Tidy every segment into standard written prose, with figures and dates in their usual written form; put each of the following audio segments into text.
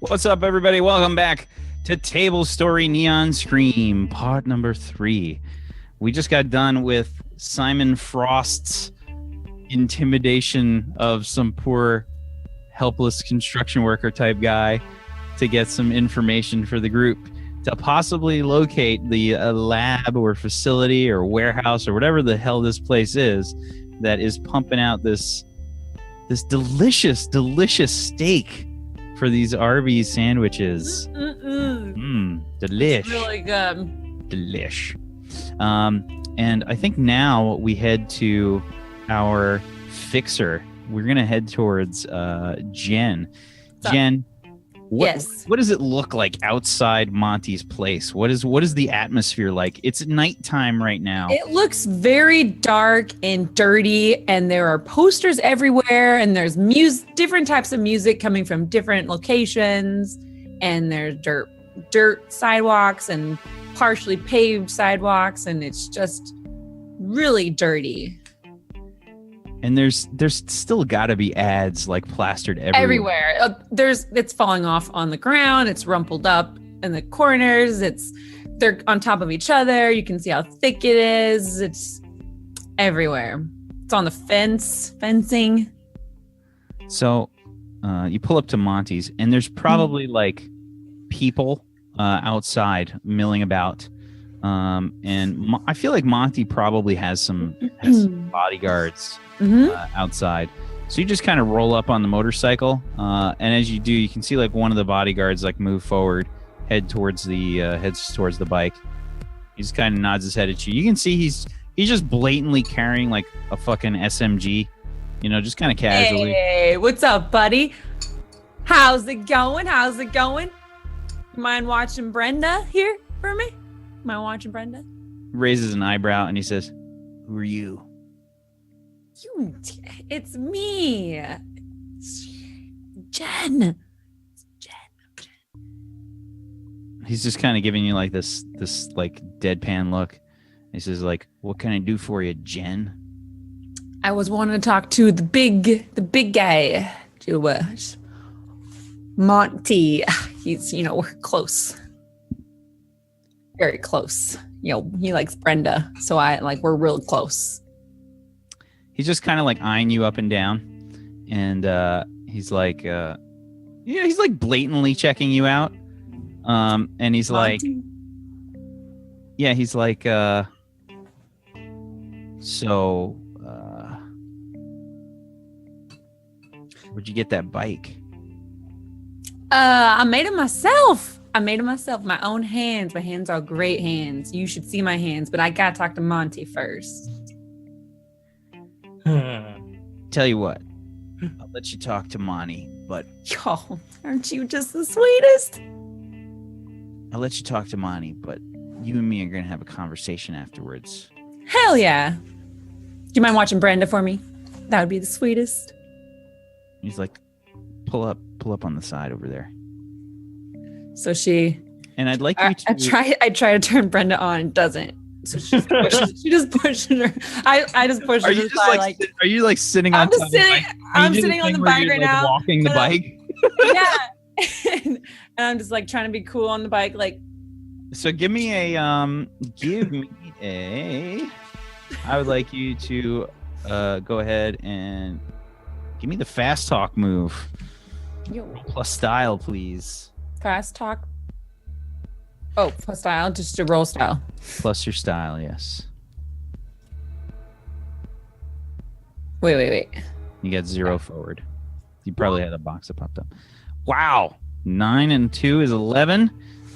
What's up, everybody? Welcome back to TableStory Neon Scream, part number 3. We just got done with Simon Frost's intimidation of some poor, helpless construction worker type guy to get some information for the group to possibly locate the lab or facility or warehouse or whatever the hell this place is that is pumping out this delicious steak for these Arby's sandwiches. Delish. It's really good. Delish. And I think now we head to our fixer. We're going to head towards Jen. Jen, what does it look like outside Monty's place? What is the atmosphere like? It's nighttime right now. It looks very dark and dirty, and there are posters everywhere, and there's different types of music coming from different locations, and there's dirt sidewalks and partially paved sidewalks, and it's just really dirty. And there's still got to be ads like plastered everywhere. It's falling off on the ground. It's rumpled up in the corners. They're on top of each other. You can see how thick it is. It's everywhere. It's on the fencing. So you pull up to Monty's, and there's probably like people outside milling about. And I feel like Monty probably has some bodyguards outside. So you just kind of roll up on the motorcycle, and as you do, you can see like one of the bodyguards like move forward, heads towards the bike. He just kind of nods his head at you. You can see he's just blatantly carrying like a fucking SMG, just kind of casually. Hey, what's up, buddy? How's it going? You mind watching Brenda here for me? Mind watching Brenda? Raises an eyebrow and he says, "Who are you?" It's me. Jen. He's just kind of giving you like this like deadpan look. He says like, "What can I do for you, Jen?" I was wanting to talk to the big guy, to Monty. He's, we're close. Very close. He likes Brenda, so we're real close. He's just kind of like eyeing you up and down, and he's like, he's like blatantly checking you out, and he's Monty. he's like, so, where'd you get that bike? I made it myself. My own hands. My hands are great hands. You should see my hands, but I gotta talk to Monty first. Tell you what, I'll let you talk to Monty, but Yo, aren't you just the sweetest? I'll let you talk to Monty, but you and me are gonna have a conversation afterwards. Hell yeah. Do you mind watching Brenda for me? That would be the sweetest. He's like, pull up on the side over there. So she, and I'd like you to. I try to turn Brenda on, and doesn't. So she just pushes her. I just push her. Are you like sitting on? I'm sitting on the bike right now. Walking the bike. Yeah, and I'm just like trying to be cool on the bike, like. So give me a. I would like you to go ahead and give me the fast talk move. Yo. Plus style, please. Fast talk. Oh, plus style, just a roll style. Plus your style, yes. Wait. You got 0 forward. You probably had a box that popped up. Wow. 9 and 2 is 11.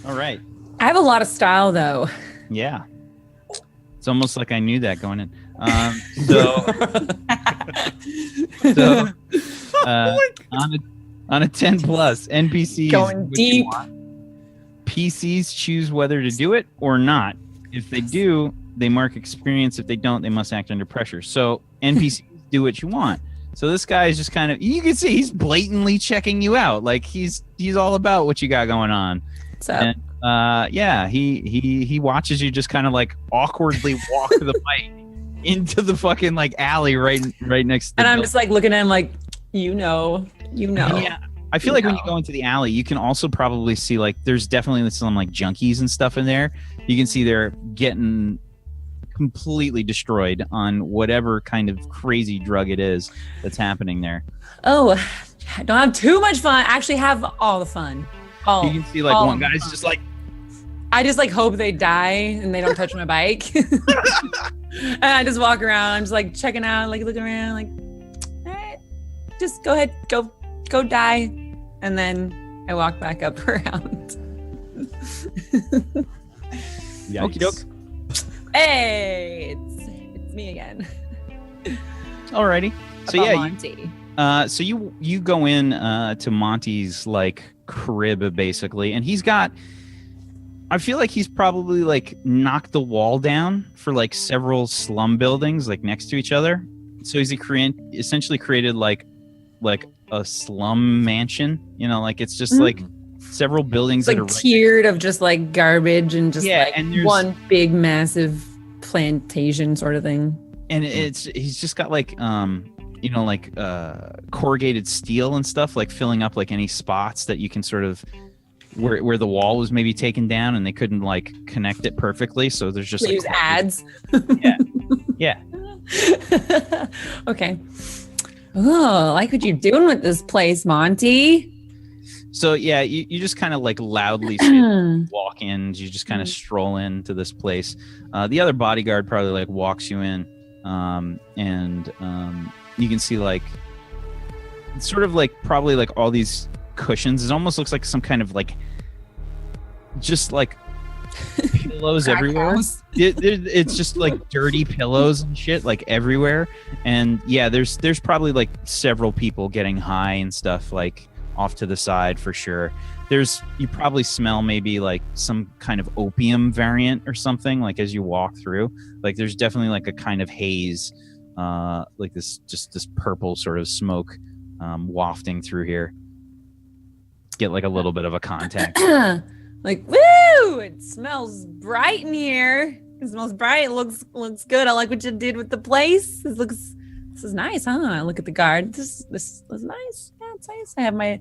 All right. I have a lot of style, though. Yeah. It's almost like I knew that going in. On a 10 plus, NPCs going deep. PCs choose whether to do it or not. If they do, they mark experience. If they don't, they must act under pressure. So NPCs do what you want. So this guy is just kind of, you can see he's blatantly checking you out. Like he's all about what you got going on. So he watches you just kind of like awkwardly walk the bike into the fucking like alley right next to the and I'm just like looking at him like, Yeah. I feel like when you go into the alley, you can also probably see like there's definitely some like junkies and stuff in there. You can see they're getting completely destroyed on whatever kind of crazy drug it is that's happening there. Oh, I don't have too much fun. I actually have all the fun. You can see like one guy's just like, I just like hope they die and they don't touch my bike. And I just walk around. I'm just like checking out, like looking around, like, all right, just go ahead, go die. And then I walk back up around. Okie doke. Hey, it's me again. Alrighty. So yeah, Monty. So you go in to Monty's like crib basically, and he's got. I feel like he's probably like knocked the wall down for like several slum buildings like next to each other. So he's essentially created like a slum mansion. You know, like it's just like several buildings it's that like are tiered of just like garbage and just like and one big massive plantation sort of thing. And he's just got like corrugated steel and stuff like filling up like any spots that you can sort of where the wall was maybe taken down and they couldn't like connect it perfectly. So there's just use ads. Yeah. Okay. Oh, I like what you're doing with this place, Monty. So yeah, you just kind of like loudly walk in. You just kind of stroll into this place. The other bodyguard probably like walks you in, and you can see like sort of like probably like all these cushions. It almost looks like some kind of like just like pillows everywhere. It's just like dirty pillows and shit like everywhere. And yeah, there's probably like several people getting high and stuff like off to the side for sure. You probably smell maybe like some kind of opium variant or something like as you walk through. Like there's definitely like a kind of haze, like this purple sort of smoke wafting through here. Get like a little bit of a contact. Like, woo! It smells bright in here. It smells bright. It looks good. I like what you did with the place. This is nice, huh? I look at the guard. This is nice. Yeah, it's nice. I have my.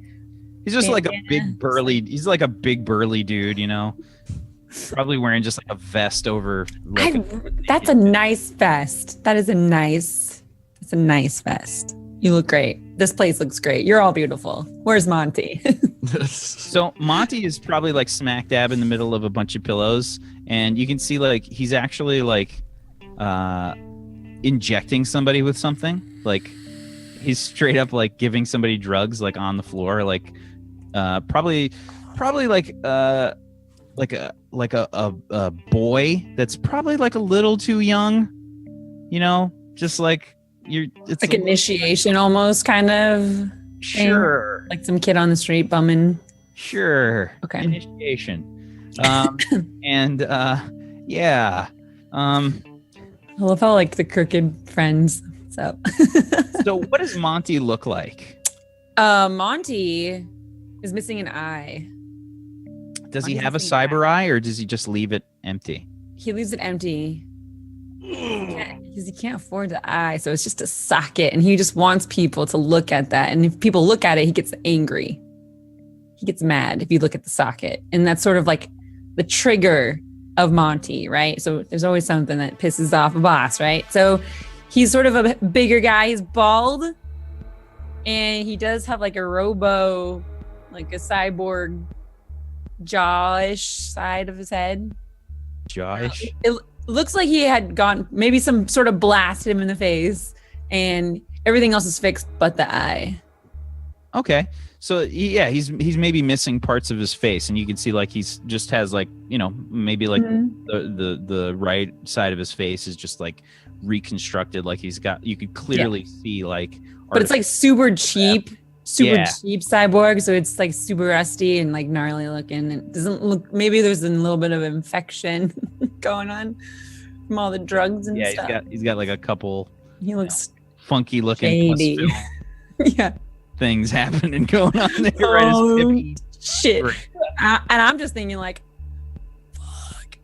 He's just like a big burly. He's like a big burly dude, you know. Probably wearing just like a vest over. That's a nice vest. That's a nice vest. You look great. This place looks great. You're all beautiful. Where's Monty? So Monty is probably like smack dab in the middle of a bunch of pillows, and you can see like he's actually like injecting somebody with something. Like he's straight up like giving somebody drugs like on the floor, like probably like a boy that's probably like a little too young, you know, just like. It's like initiation almost kind of sure thing. Like some kid on the street bumming. Sure. Okay. Initiation. And yeah. I love how like the crooked friends. So what does Monty look like? Monty is missing an eye. Does he have a cyber eye or does he just leave it empty? He leaves it empty. Because he can't afford the eye, so it's just a socket, and he just wants people to look at that. And if people look at it, he gets angry. He gets mad if you look at the socket, and that's sort of like the trigger of Monty, right? So there's always something that pisses off a boss, right? So he's sort of a bigger guy. He's bald, and he does have like a robo, like a cyborg jaw-ish side of his head. Jaw-ish? It looks like he had gone, maybe some sort of blasted him in the face, and everything else is fixed but the eye. Okay. So yeah, he's maybe missing parts of his face, and you can see like he's just has like, you know, maybe like the right side of his face is just like reconstructed, like he's got, you could clearly see like, but it's like super cheap cyborg, so it's like super rusty and like gnarly looking. It doesn't look, maybe there's a little bit of infection going on from all the drugs and stuff. He's got like a couple, he looks funky looking yeah, things happening going on there. Shit. And I'm just thinking like, fuck,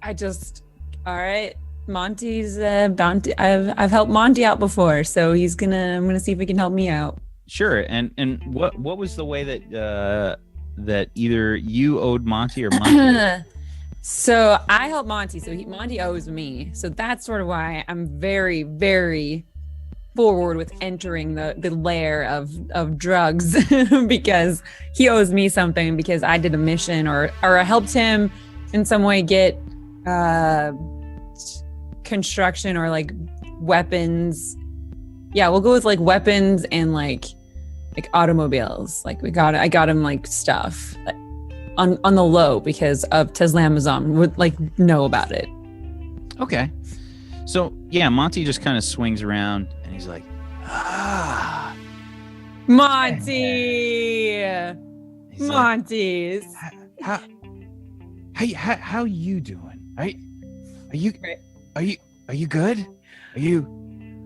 all right, Monty's bounty. I've helped Monty out before, so I'm gonna see if he can help me out. Sure. And what was the way that that either you owed Monty or Monty? So I help Monty. So Monty owes me. So that's sort of why I'm very, very forward with entering the lair of drugs because he owes me something because I did a mission or I helped him in some way get construction or like weapons. Yeah, we'll go with like weapons and like automobiles. Like I got him like stuff on the low because of Tesla Amazon would like know about it. Okay. So yeah, Monty just kind of swings around and he's like, Monty. He's Monty. Like, how you doing? Are you good? Are you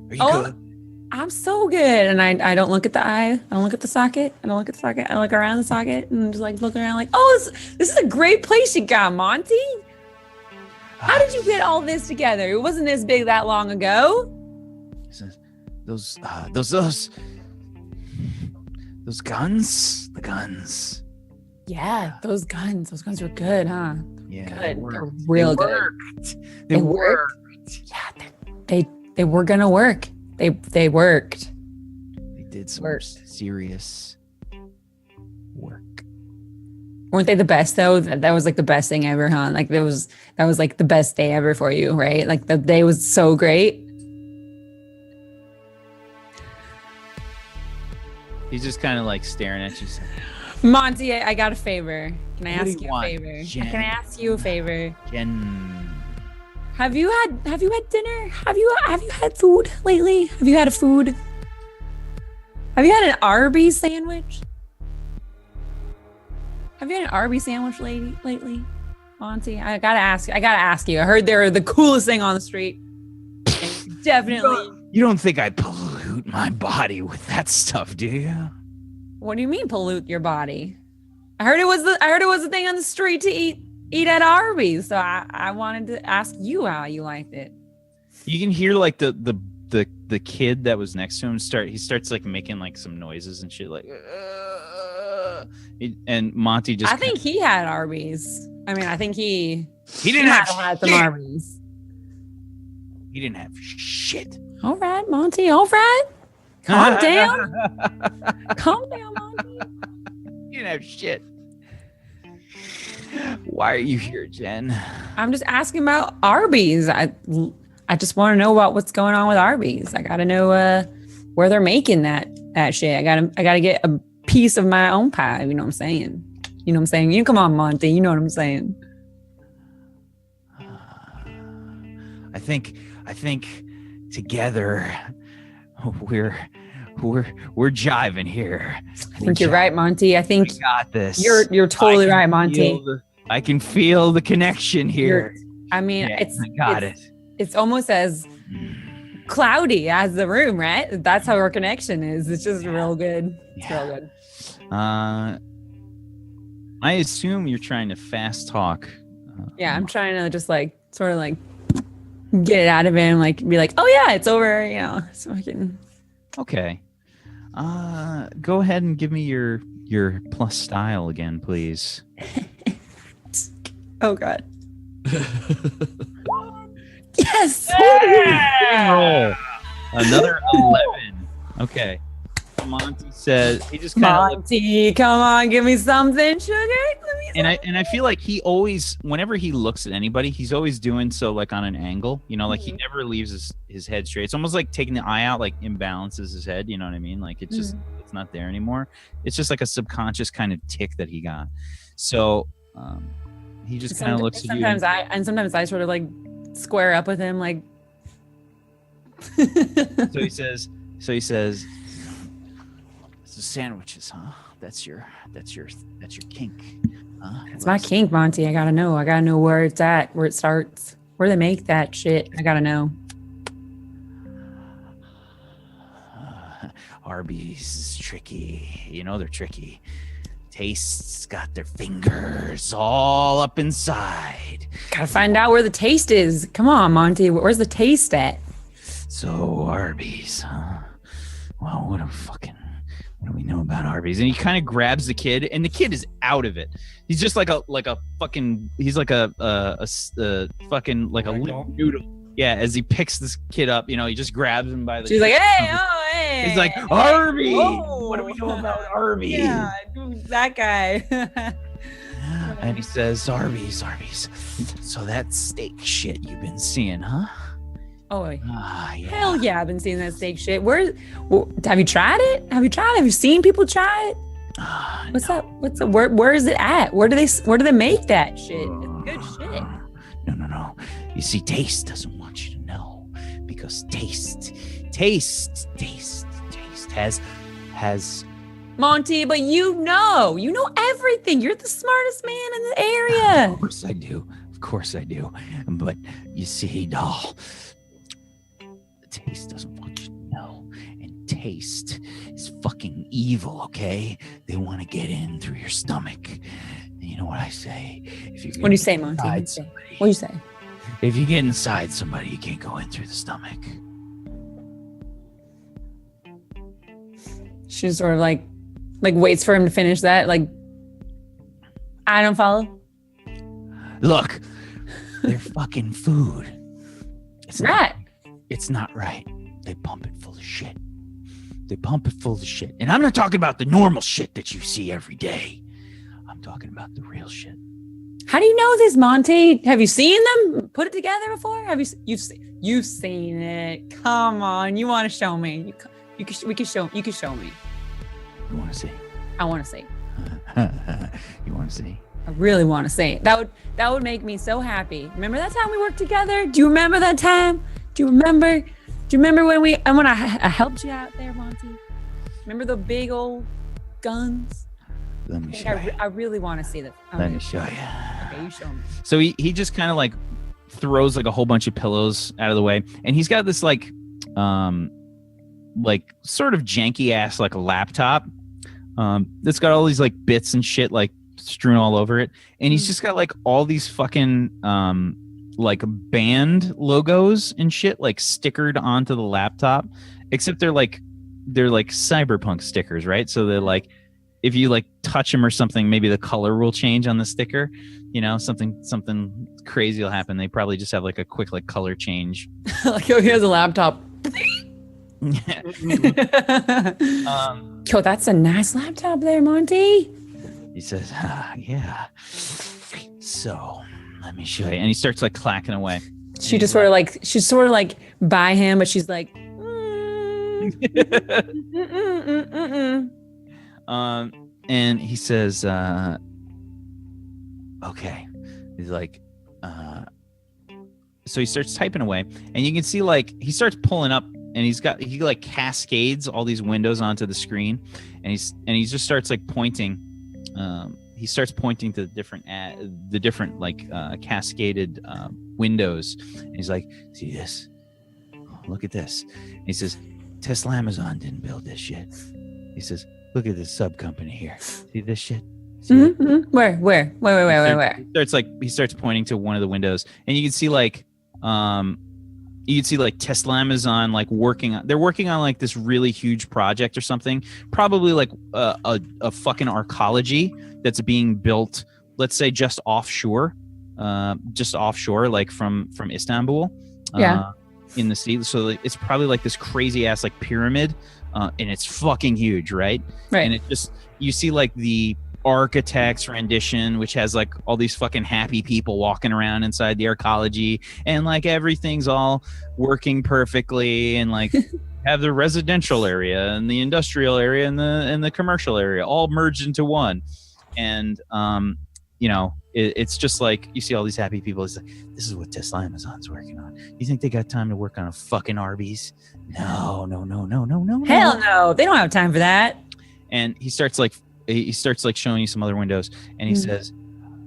good? I'm so good. And I don't look at the eye. I don't look at the socket. I look around the socket and just like looking around like, oh, this is a great place you got, Monty. How did you get all this together? It wasn't this big that long ago. Those guns, the guns. Yeah, those guns were good, huh? Yeah, good. They're real good. They worked. Yeah, they were gonna work. They worked. They did some serious work. Weren't they the best though? That was like the best thing ever, huh? Like that was like the best day ever for you, right? Like the day was so great. He's just kind of like staring at you. Monty, I got a favor. Can I ask you a favor? Jen? Can I ask you a favor? Jen. Have you had dinner? Have you had food lately? Have you had a food? Have you had an Arby's sandwich? Have you had an Arby's sandwich lately? Monty, I gotta ask you. I heard they're the coolest thing on the street. And definitely. You don't think I pollute my body with that stuff, do you? What do you mean pollute your body? I heard it was the thing on the street to eat at Arby's. So I wanted to ask you how you liked it. You can hear like the kid that was next to him starts like making like some noises and shit like and Monty just I think he had Arby's. I mean, I think he didn't have some Arby's. He didn't have shit. All right, Monty. All right. Calm down. Calm down, Monty. You didn't have shit. Why are you here, Jen? I'm just asking about Arby's. I just want to know about what's going on with Arby's. I got to know where they're making that shit. I got to get a piece of my own pie. You know what I'm saying? You come on, Monty. You know what I'm saying? I think together we're jiving here. I think you're right, Monty. I think we got this. You're totally right, Monty. I can feel the connection here. It's almost as cloudy as the room, right? That's how our connection is. It's just real good. It's real good. I assume you're trying to fast talk. I'm trying to just like sort of like get it out of him, like be like, oh yeah, it's over, so I can. Okay. Go ahead and give me your plus style again, please. Oh God. Yes. Roll. Another 11. Okay. Monty says he just kind of Monty, come on, give me something, sugar. And I feel like he always, whenever he looks at anybody, he's always doing so like on an angle, like he never leaves his head straight. It's almost like taking the eye out, like imbalances his head. You know what I mean? Like it's just it's not there anymore. It's just like a subconscious kind of tick that he got. So he just kind of looks at you. Sometimes I sort of like square up with him, like. So he says. Sandwiches, huh? That's your kink. It's my kink, Monty. I gotta know where it's at, where it starts, where they make that shit. I gotta know. Arby's is tricky. They're tricky. Taste's got their fingers all up inside. Gotta find out where the taste is. Come on, Monty. Where's the taste at? So Arby's, huh? Well, What do we know about Arby's? And he kind of grabs the kid, and the kid is out of it. He's just like a fucking. He's like a fucking like a little noodle. Yeah, as he picks this kid up, he just grabs him by the. She's like, hey. He's like, Arby. What do we know about Arby? Yeah, that guy. And he says, Arby's. So that steak shit you've been seeing, huh? Oh, yeah. Hell yeah, I've been seeing that steak shit. Have you tried it? Have you seen people try it? What's up? Where is it at? Where do they make that shit? It's good shit. No. You see, taste doesn't want you to know, because taste has Monty, but you know everything. You're the smartest man in the area. Of course I do. But you see, doll, taste doesn't want you to know, and taste is fucking evil. Okay, they want to get in through your stomach. And you know what I say? What do you say, Monty? What do you say? If you get inside somebody, you can't go in through the stomach. She sort of like waits for him to finish that. Like, I don't follow. Look, they're fucking food. It's right. It's not right. They pump it full of shit. And I'm not talking about the normal shit that you see every day. I'm talking about the real shit. How do you know this, Monty? Have you seen them put it together before? You've seen it? Come on, you want to show me? You can show me. You want to see? I want to see. You want to see? I really want to see it. That would make me so happy. Remember that time we worked together? Do you remember that time? Do you remember when I helped you out there, Monty? Remember the big old guns? Let me show you. I really want to see that. Let me show you. Okay, you show me. So he just kind of like throws like a whole bunch of pillows out of the way, and he's got this like sort of janky ass like a laptop that's got all these like bits and shit like strewn all over it, and he's just got like all these fucking like band logos and shit like stickered onto the laptop, except they're like cyberpunk stickers, right? So they're like, if you like touch them or something, maybe the color will change on the sticker. Something crazy will happen. They probably just have like a quick like color change. Like, oh, here's a laptop. Yo, that's a nice laptop there, Monty. He says, yeah. So let me show you. And he starts like clacking away. She's sort of like by him, but she's like, and he says, okay. He's like, so he starts typing away, and you can see like he starts pulling up, and he like cascades all these windows onto the screen, and he just starts like pointing. He starts pointing to the different like cascaded windows, and he's like, see this? Look at this. And he says, Tesla Amazon didn't build this shit. He says, look at this sub company here. See this shit? Mm-hmm. Where? He starts pointing to one of the windows, and you can see like Tesla Amazon like they're working on like this really huge project or something, probably like a fucking arcology that's being built, let's say just offshore like from Istanbul, in the sea. So like, it's probably like this crazy ass like pyramid, and it's fucking huge, right? And it just, you see like the architect's rendition, which has like all these fucking happy people walking around inside the arcology, and like everything's all working perfectly, and like have the residential area and the industrial area and the commercial area all merged into one. And it's just like you see all these happy people. It's like, this is what Tesla Amazon's working on. You think they got time to work on a fucking Arby's? No. Hell no, they don't have time for that. And he starts like showing you some other windows, and he says,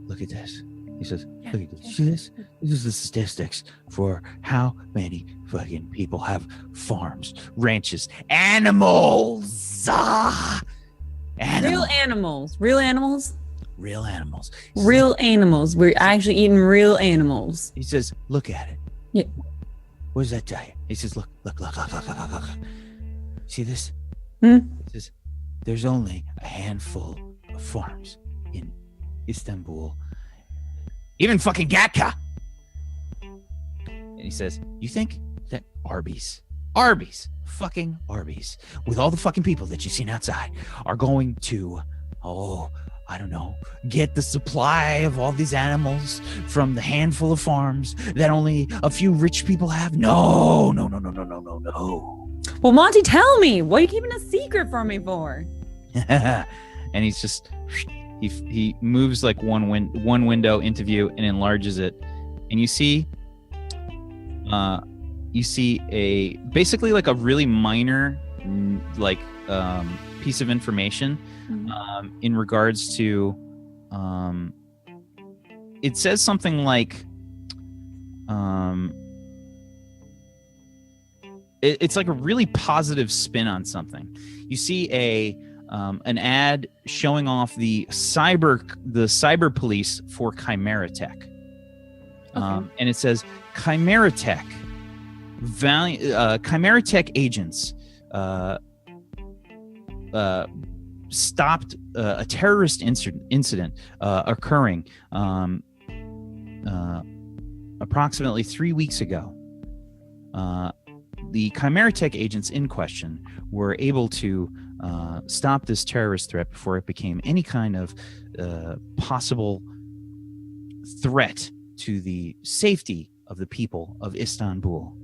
look at this. He says, look at this. See this? This is the statistics for how many fucking people have farms, ranches, animals. Real animals. Real animals. We're actually eating real animals. He says, look at it. Yeah. What does that tell you? He says, look. See this? He says, there's only a handful of farms in Istanbul. Even fucking Gatka. And he says, you think that Arby's, fucking Arby's, with all the fucking people that you've seen outside, are going to, I don't know, get the supply of all these animals from the handful of farms that only a few rich people have? No. Well, Monty, tell me. What are you keeping a secret from me for? And he's just, he moves like one window into view and enlarges it. And you see a basically like a really minor piece of information in regards to it says something like it's like a really positive spin on something. You see an ad showing off the cyber police for Chimera Tech. Okay. And it says Chimera Tech agents stopped a terrorist incident occurring approximately 3 weeks ago. The Chimera Tech agents in question were able to stop this terrorist threat before it became any kind of possible threat to the safety of the people of Istanbul.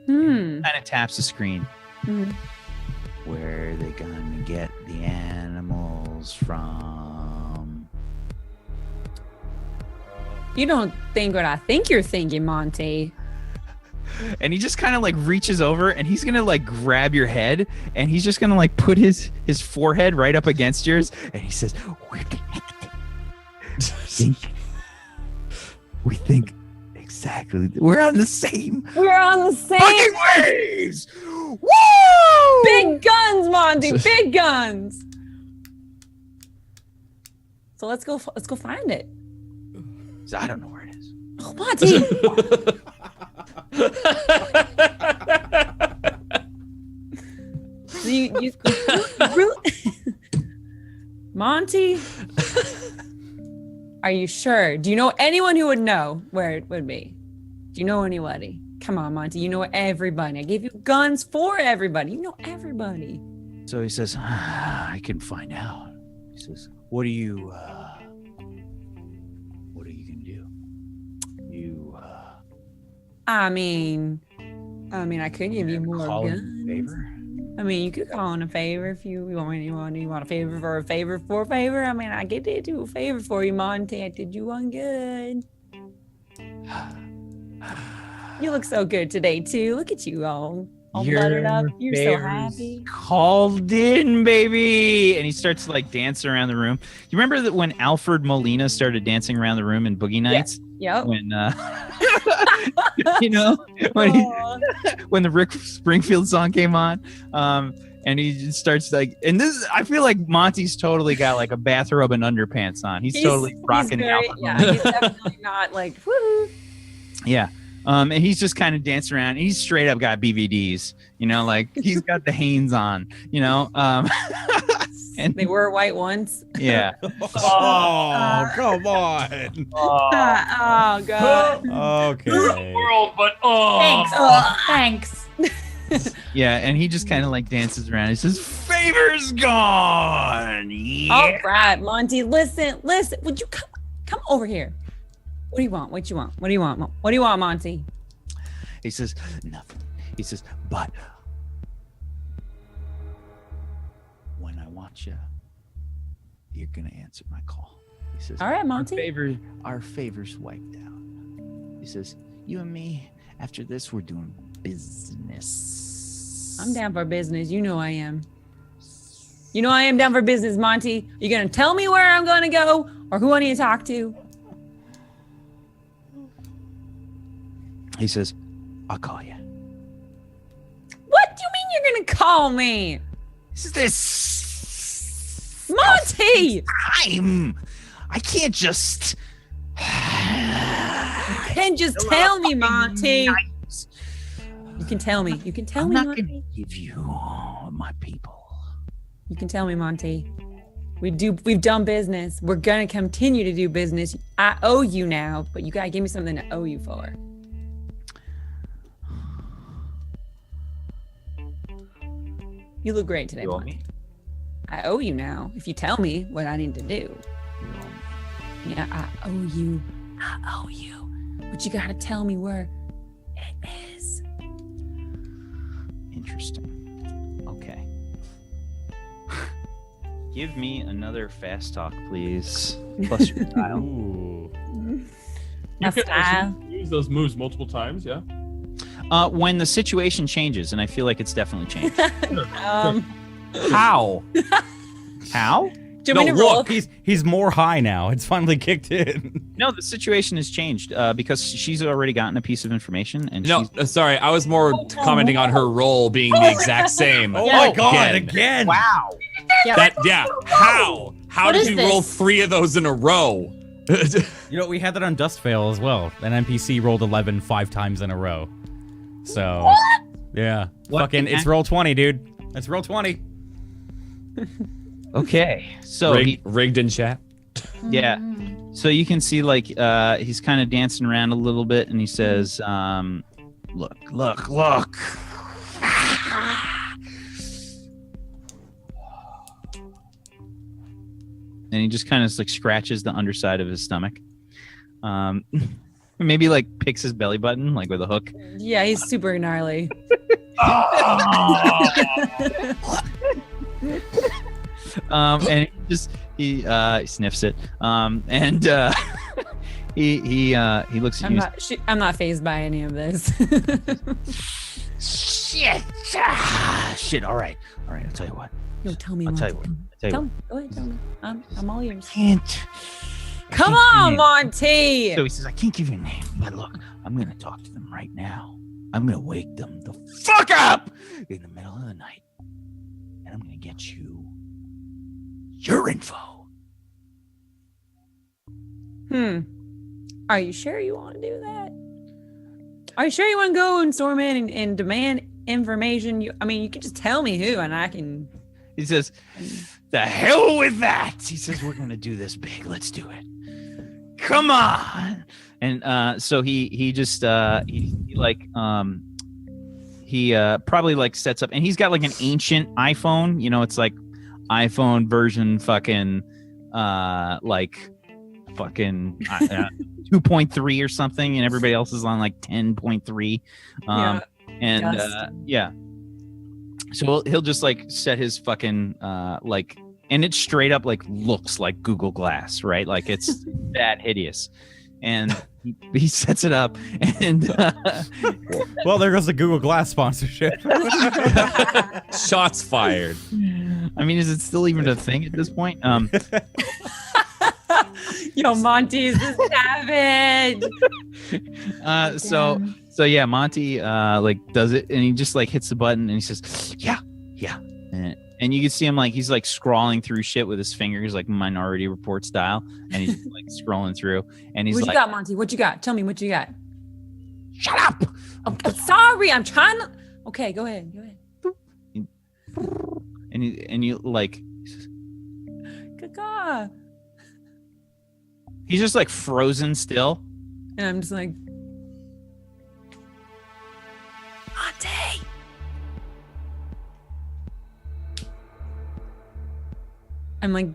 Kind of taps the screen. Where are they gonna get the animals from? You don't think what I think you're thinking, Monty. And he just kind of like reaches over and he's gonna like grab your head and he's just gonna like put his forehead right up against yours and he says, we're connected. we think exactly. We're on the same fucking waves. Woo! Big guns, Monty. Big guns. So let's go find it. I don't know where it is. Oh, Monty. you really, Monty, are you sure? Do you know anyone who would know where it would be? Do you know anybody? Come on, Monty, you know everybody. I gave you guns for everybody. You know everybody. So he says, I can find out. He says, what are you gonna do? I mean, I could give you more guns. Favor? I mean, you could call in a favor if you want a favor for a favor for a favor. I mean, I did do a favor for you, Monty. I did you one good. You look so good today too. Look at you all buttered up. You're so happy. Called in, baby. And he starts to like dance around the room. You remember that when Alfred Molina started dancing around the room in Boogie Nights? Yep. When when the Rick Springfield song came on, and he just starts like, and this, I feel like Monty's totally got like a bathrobe and underpants on. He's totally rocking the Alfred. Yeah, he's definitely not like woo. Yeah. And he's just kind of dancing around. He's straight up got BVDs, like he's got the Hanes on, and they were white ones. Yeah. Oh, come on. Oh God. Okay. World, but Thanks. Yeah, and he just kind of like dances around. He says, "Favor's gone." Yeah. All right, Monty. Listen. Would you come over here? What do you want? What do you want, Monty? He says, nothing. He says, but when I want you, you're going to answer my call. He says, all right, Monty. Our favor's wiped out. He says, you and me, after this, we're doing business. I'm down for business. You know I am. You know I am down for business, Monty. You going to tell me where I'm going to go or who I need to talk to? He says, I'll call you. What do you mean you're going to call me? This Monty! Time. I can't just... You can't just tell me, Monty. You can tell me. You can tell I'm me, not Monty. going to give you my people. You can tell me, Monty. We've done business. We're gonna continue to do business. I owe you now, but you gotta give me something to owe you for. You look great today, You owe Monty. me? I owe you now. If you tell me what I need to do. You owe me. Yeah, I owe you. I owe you. But you gotta tell me where it is. Interesting. Okay. Give me another fast talk, please. Plus your style. Ooh. You can Style. actually use those moves multiple times, yeah? When the situation changes, and I feel like it's definitely changed. How? How? Do you want me to roll? He's more high now. It's finally kicked in. No, the situation has changed because she's already gotten a piece of information, and No, she's sorry, I was more commenting on her role being the exact same. Oh Yeah. my god, again. wow. How? How What did is you roll this? 3 of those in a row? You know, we had that on Dust Fail as well. An NPC rolled 11 5 times in a row. So, yeah. What Fucking, it's roll 20, dude. It's roll 20. Okay, so Rigged in chat. yeah, so you can see like he's kind of dancing around a little bit, and he says, "Look, look, look." And he just kind of like scratches the underside of his stomach. Maybe like picks his belly button like with a hook. Yeah, he's super gnarly. And he sniffs it. And he looks at you. I'm not fazed by any of this. Shit. Shit. All right. I'll tell you what. No, tell me. I'll Monty. tell you what. Tell me. Go ahead. Tell me. I'm all ears. Can't. Come I can't on, give you- Monty. So he says, I can't give you a name, but look, I'm gonna talk to them right now. I'm gonna wake them the fuck up in the middle of the night, and I'm gonna get you your info. Are you sure you want to do that? Are you sure you want to go and storm in and demand information? You could just tell me who, and I can. He says, the hell with that. He says, we're gonna do this big. Let's do it. Come on. And so he just probably like sets up, and he's got like an ancient iPhone, you know, it's like iPhone version fucking 2.3 or something, and everybody else is on like 10.3. So he'll just like set his fucking and it straight up like looks like Google Glass, right? Like it's that hideous. And he sets it up, and Well, there goes the Google Glass sponsorship. Shots fired. I mean, is it still even a thing at this point? Yo, Monty's a savage. So yeah, Monty like does it, and he just like hits the button, and he says, yeah, and you can see him like he's like scrawling through shit with his fingers, like Minority Report style, and he's like scrolling through, and he's What like, you got, Monty? What you got? Tell me what you got. shut up. I'm sorry. I'm trying to. Okay, go ahead. And you like, Caca. he's just like frozen still. And I'm just like, Monty. I'm like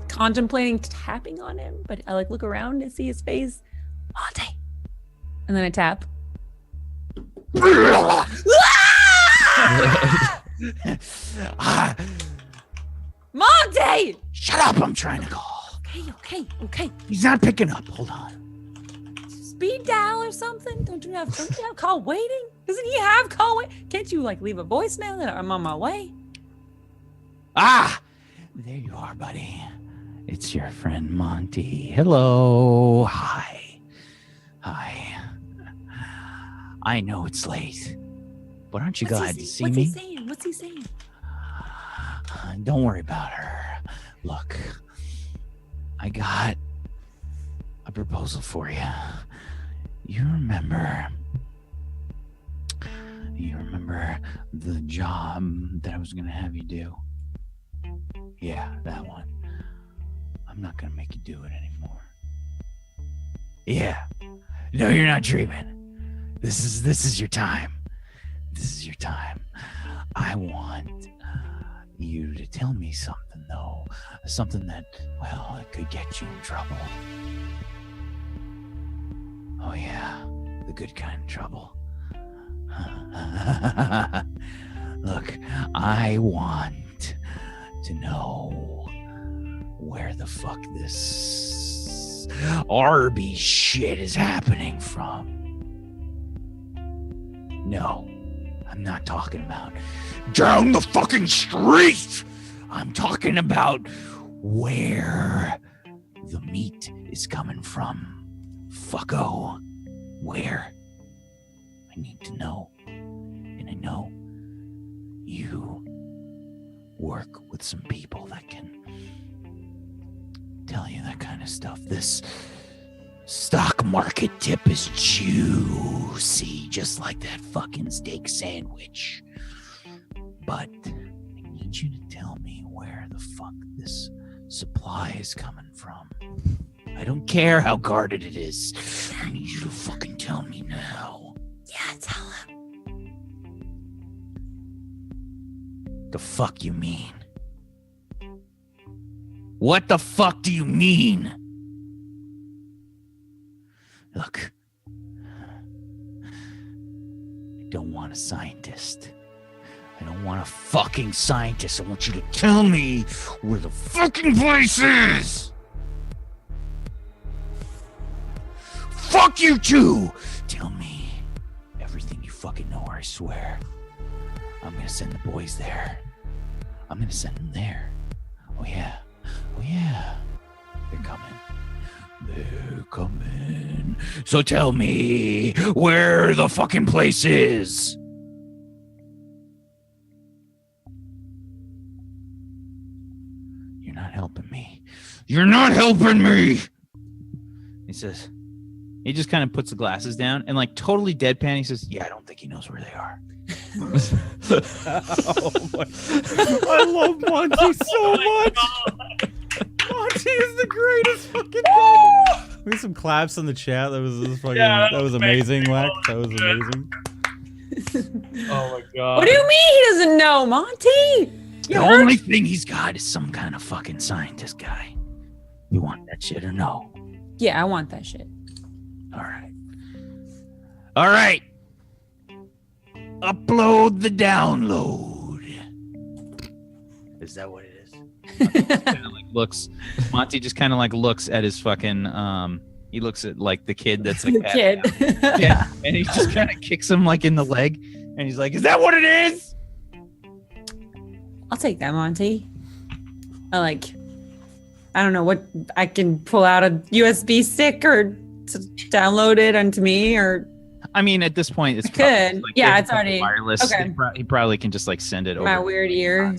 contemplating tapping on him, but I like look around to see his face. Monty. And then I tap. Monty! Shut up, I'm trying to call. Okay. He's not picking up. Hold on. Speed dial or something? Don't you have call waiting? Doesn't he have call wait? Can't you like leave a voicemail that I'm on my way? There you are, buddy. It's your friend Monty. Hello. Hi. I know it's late, but aren't you glad to see me? What's he saying? Don't worry about her. Look, I got a proposal for you. You remember You remember the job that I was going to have you do? Yeah, that one. I'm not going to make you do it anymore. Yeah. No, you're not dreaming. This is your time. This is your time. I want you to tell me something, though. Something that, well, it could get you in trouble. Oh, yeah. The good kind of trouble. Look, I want to know where the fuck this Arby shit is happening from. No, I'm not talking about down the fucking street. I'm talking about where the meat is coming from. Fucko. Where? I need to know. And I know you work with some people that can tell you that kind of stuff. This stock market tip is juicy, just like that fucking steak sandwich. But I need you to tell me where the fuck this supply is coming from. I don't care how guarded it is. I need you to fucking tell me now. Yeah, tell him. The fuck you mean? What the fuck do you mean? Look, I don't want a scientist. I don't want a fucking scientist. I want you to tell me where the fucking place is. Fuck you too! Tell me everything you fucking know, or I swear I'm gonna send the boys there. I'm gonna send them there. Oh yeah. Oh yeah. They're coming. They're coming. So tell me where the fucking place is. You're not helping me. You're not helping me! He says, he just kind of puts the glasses down and like totally deadpan. He says, yeah, I don't think he knows where they are. Oh my. I love Monty so much. Monty is the greatest fucking thing. We have some claps in the chat. That was fucking. Yeah, that was amazing, Wax. That was amazing. Oh my god. What do you mean he doesn't know, Monty? The only thing he's got is some kind of fucking scientist guy. You want that shit or no? Yeah, I want that shit. All right. All right. Upload the download. Is that what it is? Monty just kind of like looks at his fucking he looks at like the kid that's like The kid. yeah, and he just kind of kicks him like in the leg and he's like, is that what it is? I'll take that, Monty. I don't know what I can pull out a USB stick or to download it onto me, or I mean, at this point, it's could. Like, Yeah, it's already wireless. okay. He probably can just like send it over. My weird ear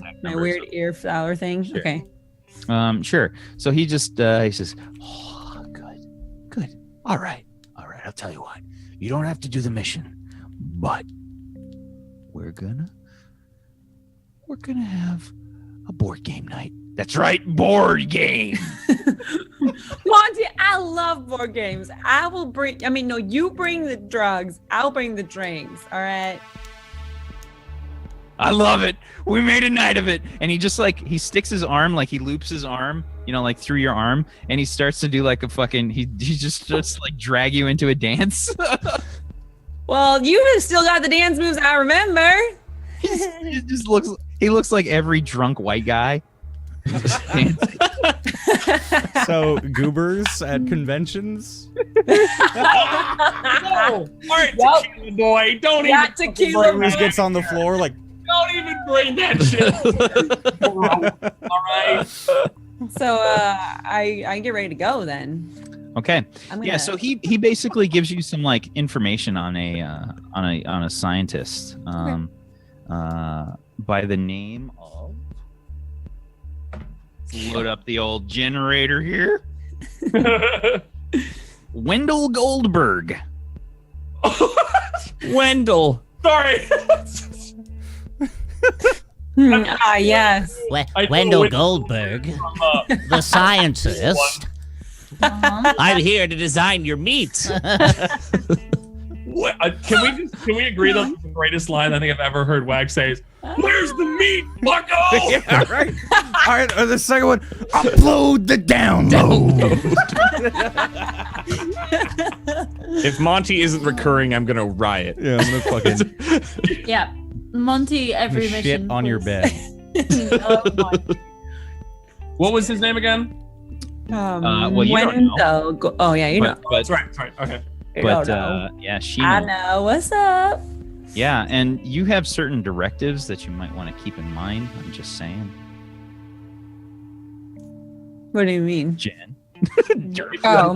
flower thing. Sure. Okay. Sure. So he just he says, oh, good. All right. I'll tell you what. You don't have to do the mission, but we're gonna have a board game night. That's right, board game. Monty, I love board games. You bring the drugs. I'll bring the drinks. All right. I love it. We made a night of it. And he just like, he sticks his arm, like he loops his arm, like through your arm. And he starts to do like a fucking, he just starts to like drag you into a dance. Well, you have still got the dance moves I remember. He looks like every drunk white guy. So goobers at conventions. No. All right, Yep. tequila boy. Don't Yeah, even tequila Goobers gets on the floor like. Don't even bring that shit. All right. So I get ready to go then. Okay. I'm gonna, Yeah. So he basically gives you some like information on a scientist by the name of. Load up the old generator here. Wendell. Sorry. Yes. Wendell Goldberg, the scientist. I'm here to design your meat. What, can we agree that the greatest line I think I've ever heard Wag say is, "Where's the meat, bucko?" Yeah, right. All right, the second one, upload the download. If Monty isn't recurring, I'm gonna riot. Yeah, I'm gonna fucking Yeah. Monty, every shit mission. on your bed. What was his name again? Well, you don't know. Oh yeah, you know. But That's right. Sorry. Okay. yeah, she I knows. know. What's up? Yeah, and you have certain directives that you might want to keep in mind. I'm just saying. What do you mean? Jen. Oh.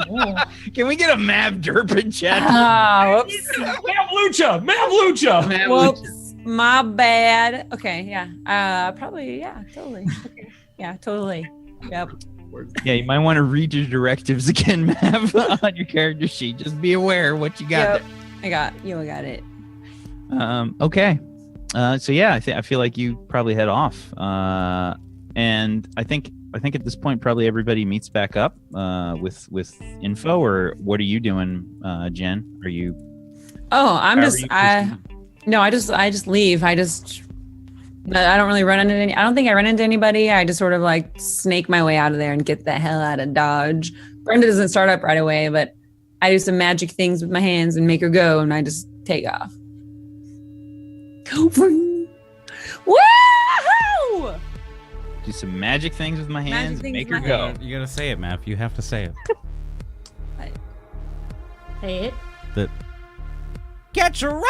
Can we get a Mav Derp in chat? Whoops. Mav Lucha. Mav Whoops. My bad. Okay. Yeah. Probably. Yeah. Totally. Okay. Yeah. Totally. Yep. Yeah, you might want to read your directives again, Mav, on your character sheet. Just be aware of what you got Yep. I got it. there. Okay. So yeah, I feel like you probably head off. And I think at this point probably everybody meets back up with info, or what are you doing, Jen? Are you? Oh, I'm how just. are you No, I just leave. I don't really run into any. I don't think I run into anybody. I just sort of like snake my way out of there and get the hell out of Dodge. Brenda doesn't start up right away, but I do some magic things with my hands and make her go, and I just take off. Go bring. Woohoo! do some magic things with my hands, things make with her my go. hands. You gotta say it, Matt. You have to say it. Say it. Get your ride!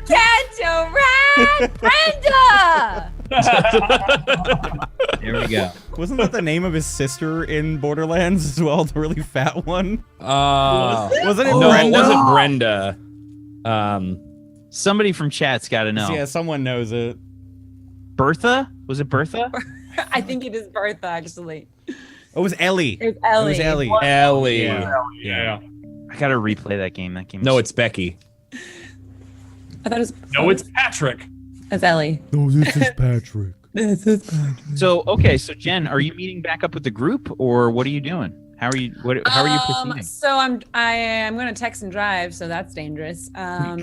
Catch a rat, Brenda! There we go. Wasn't that the name of his sister in Borderlands as well? The really fat one? Wasn't it No, Brenda? it wasn't Brenda. Somebody from chat's got to know. Yeah, someone knows it. Bertha? Was it Bertha? I think it is Bertha, actually. Oh, it was Ellie. It's Ellie. It was Ellie. Ellie. Yeah. I gotta replay that game. That game. No, it's Becky. I thought it was. No, it's Patrick. It's Ellie. No, this is Patrick. So okay. So Jen, are you meeting back up with the group, or what are you doing? How are you? How are you proceeding? So I'm going to text and drive, so that's dangerous. So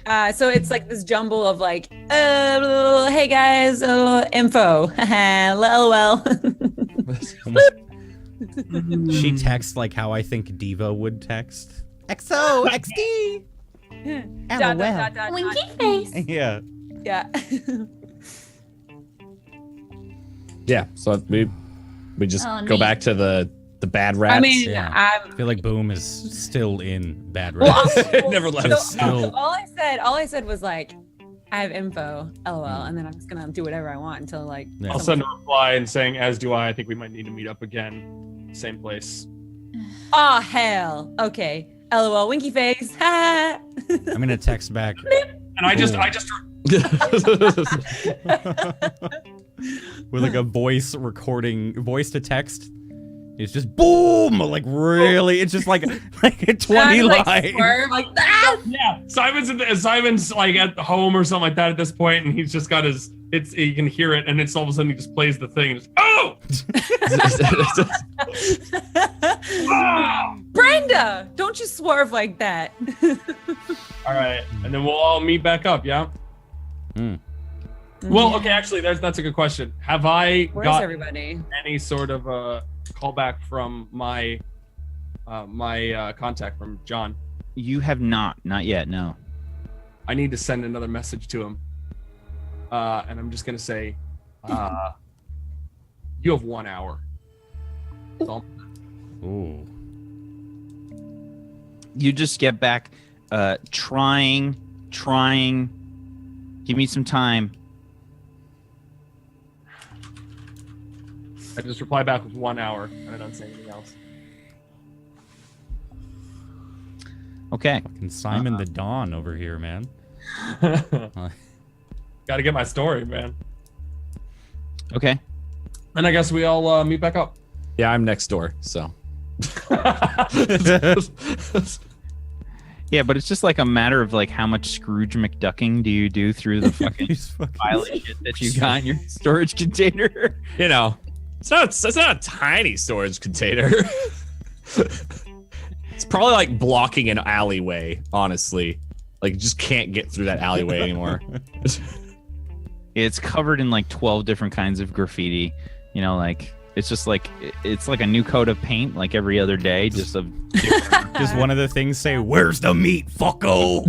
it's like this jumble of like, hey guys, info, lol. She texts like how I think Devo would text. XO, XD. Winky face. Yeah. Yeah. Yeah, so we just Oh, go neat. back to the bad rats. I mean, Yeah. I feel like Boom is still in Bad Well, Rats. Never left. so all I said was like, I have info, lol, and then I'm just gonna do whatever I want until like. Yeah. I'll send a reply and saying, as do I think we might need to meet up again. Same place. Oh hell. Okay. LOL. Winky face. Ha. I'm gonna text back. And I just With like a voice to text. It's just boom, like really. It's just like a 20 Like, line. swerve, like that. yeah. Simon's like at home or something like that at this point, and he's just got his. You can hear it, and it's all of a sudden he just plays the thing. And just, oh! Brenda, don't you swerve like that. All right, and then we'll all meet back up. Yeah. Well, okay. Actually, that's a good question. Have I Where's got everybody? any sort of callback from my contact from John? You have not yet. No. I need to send another message to him, and I'm just gonna say, you have 1 hour. That's all. Ooh. You just get back, trying. Give me some time. I just reply back with 1 hour, and I don't say anything else. Okay. Fucking Simon the Dawn over here, man. Got to get my story, man. Okay. And I guess we all meet back up. Yeah, I'm next door, so. Yeah, but it's just like a matter of like how much Scrooge McDucking do you do through the fucking pile of shit that you got in your storage container. You know, it's not a tiny storage container. It's probably like blocking an alleyway, honestly. Like, you just can't get through that alleyway anymore. It's covered in like 12 different kinds of graffiti. You know, like it's just like it's like a new coat of paint like every other day. Just Does one of the things say, "Where's the meat, fucko"?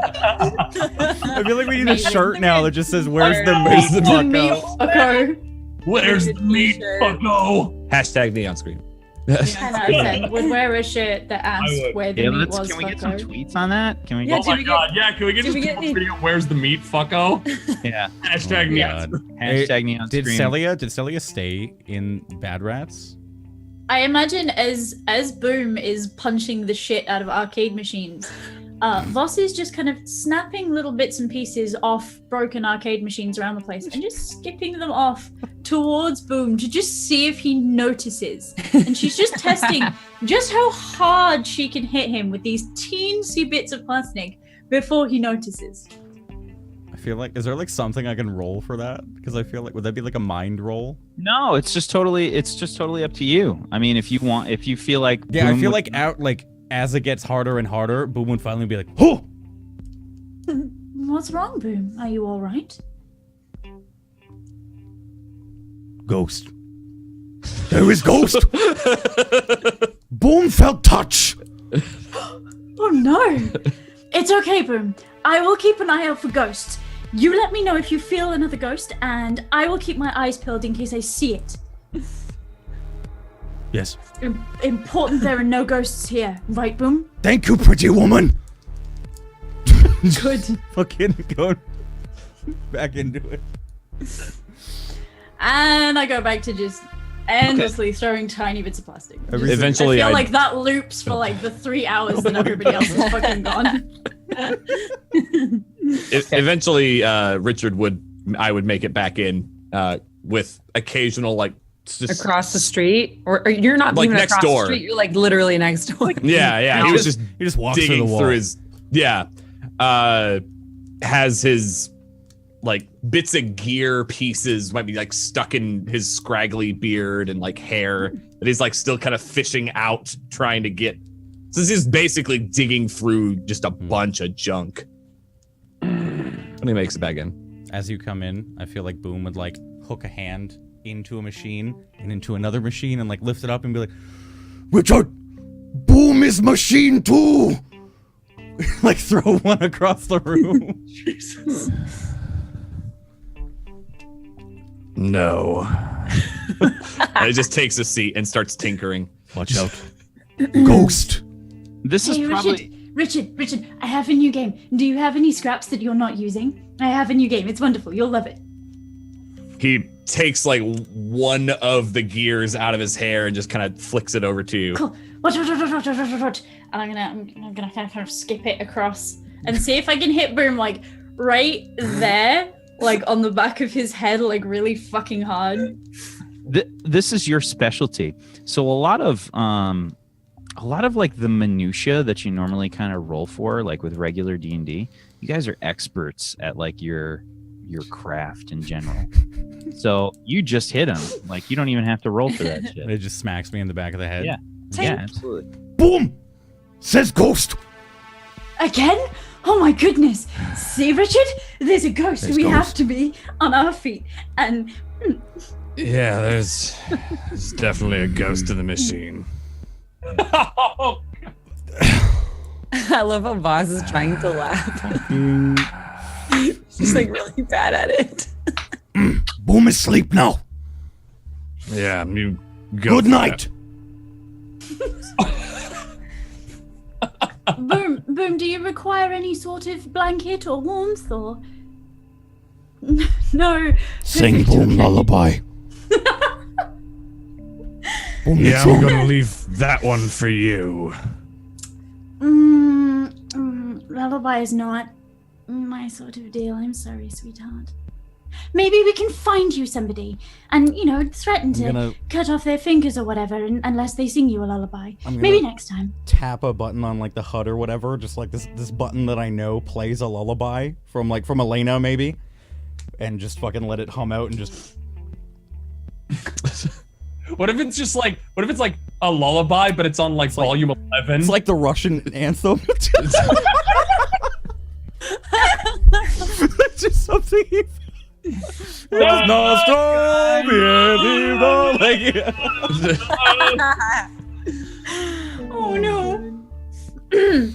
I feel like we need a shirt now that just says, "Where's the meat, fucko?" Where's the meat, fucko? Hashtag neon screen. 10 out of 10 would wear a shirt that asked where the meat was. Can we get some fucko. tweets on that? Can we? Yeah, Get, Oh my god, yeah, can we get just a video? Where's the meat, fucko? yeah. Hashtag neon. Hashtag neon Did screen. Celia stay in Bad Rats? I imagine as Boom is punching the shit out of arcade machines, Voss is just kind of snapping little bits and pieces off broken arcade machines around the place and just skipping them off towards Boom to just see if he notices. And she's just testing just how hard she can hit him with these teensy bits of plastic before he notices. I feel like, is there like something I can roll for that? Because I feel like, would that be like a mind roll? No, it's just totally up to you. I mean, if you feel like Yeah, I Boom feel would- like as it gets harder and harder, Boom would finally be like, "Oh!" What's wrong, Boom? Are you all right? Ghost. There is Ghost! Boom felt touch! Oh no! It's okay, Boom. I will keep an eye out for ghosts. You let me know if you feel another ghost, and I will keep my eyes peeled in case I see it. Yes. Important there are no ghosts here, right, Boom? Thank you, pretty woman! Good. Fucking go back into it. And I go back to just endlessly throwing tiny bits of plastic. Eventually, I feel I- like that loops for like the 3 hours that everybody else is fucking gone. Eventually, I would make it back in with occasional like just, Across the street, or you're not Like even next across door. the street. You're like literally next door. Yeah, he was just He just walks through the digging wall. through his has his like bits of gear pieces might be like stuck in his scraggly beard and like hair that he's like still kind of fishing out, trying to get. So this is basically digging through just a bunch of junk. When he makes it back in. As you come in, I feel like Boom would like hook a hand into a machine and into another machine and like lift it up and be like, "Richard, Boom is machine too!" Like throw one across the room. Jesus. No. And he just takes a seat and starts tinkering. Watch out. Ghost. This is Hey, probably Richard, I have a new game. Do you have any scraps that you're not using? I have a new game. It's wonderful. You'll love it. He takes like one of the gears out of his hair and just kind of flicks it over to you. Cool. Watch. And I'm gonna kind of skip it across and see if I can hit Boom like right there, like on the back of his head, like really fucking hard. this is your specialty. So a lot of like the minutia that you normally kind of roll for, like with regular D&D, you guys are experts at like your craft in general. So you just hit him. Like you don't even have to roll for that shit. It just smacks me in the back of the head. Yeah. Yeah, absolutely. Boom! Says Ghost! Again? Oh my goodness. See, Richard? There's a ghost. There's we ghost. have to be on our feet. And Yeah, there's definitely a ghost in the machine. Oh, I love how Voss is trying to laugh. She's like really bad at it. Boom is asleep now. Yeah, you go. Good night. Boom, do you require any sort of blanket or warmth or no? Sing Boom lullaby. Boom Yeah, needs I'm warm. gonna leave that one for you. Lullaby is not my sort of deal. I'm sorry, sweetheart. Maybe we can find you somebody and, threaten to gonna- cut off their fingers or whatever unless they sing you a lullaby. I'm Maybe gonna- next time. Tap a button on like the HUD or whatever, just like this button that I know plays a lullaby from Elena maybe, and just fucking let it hum out and just. What if it's like a lullaby, but it's on like volume 11? It's like the Russian anthem. It's just something. Oh no.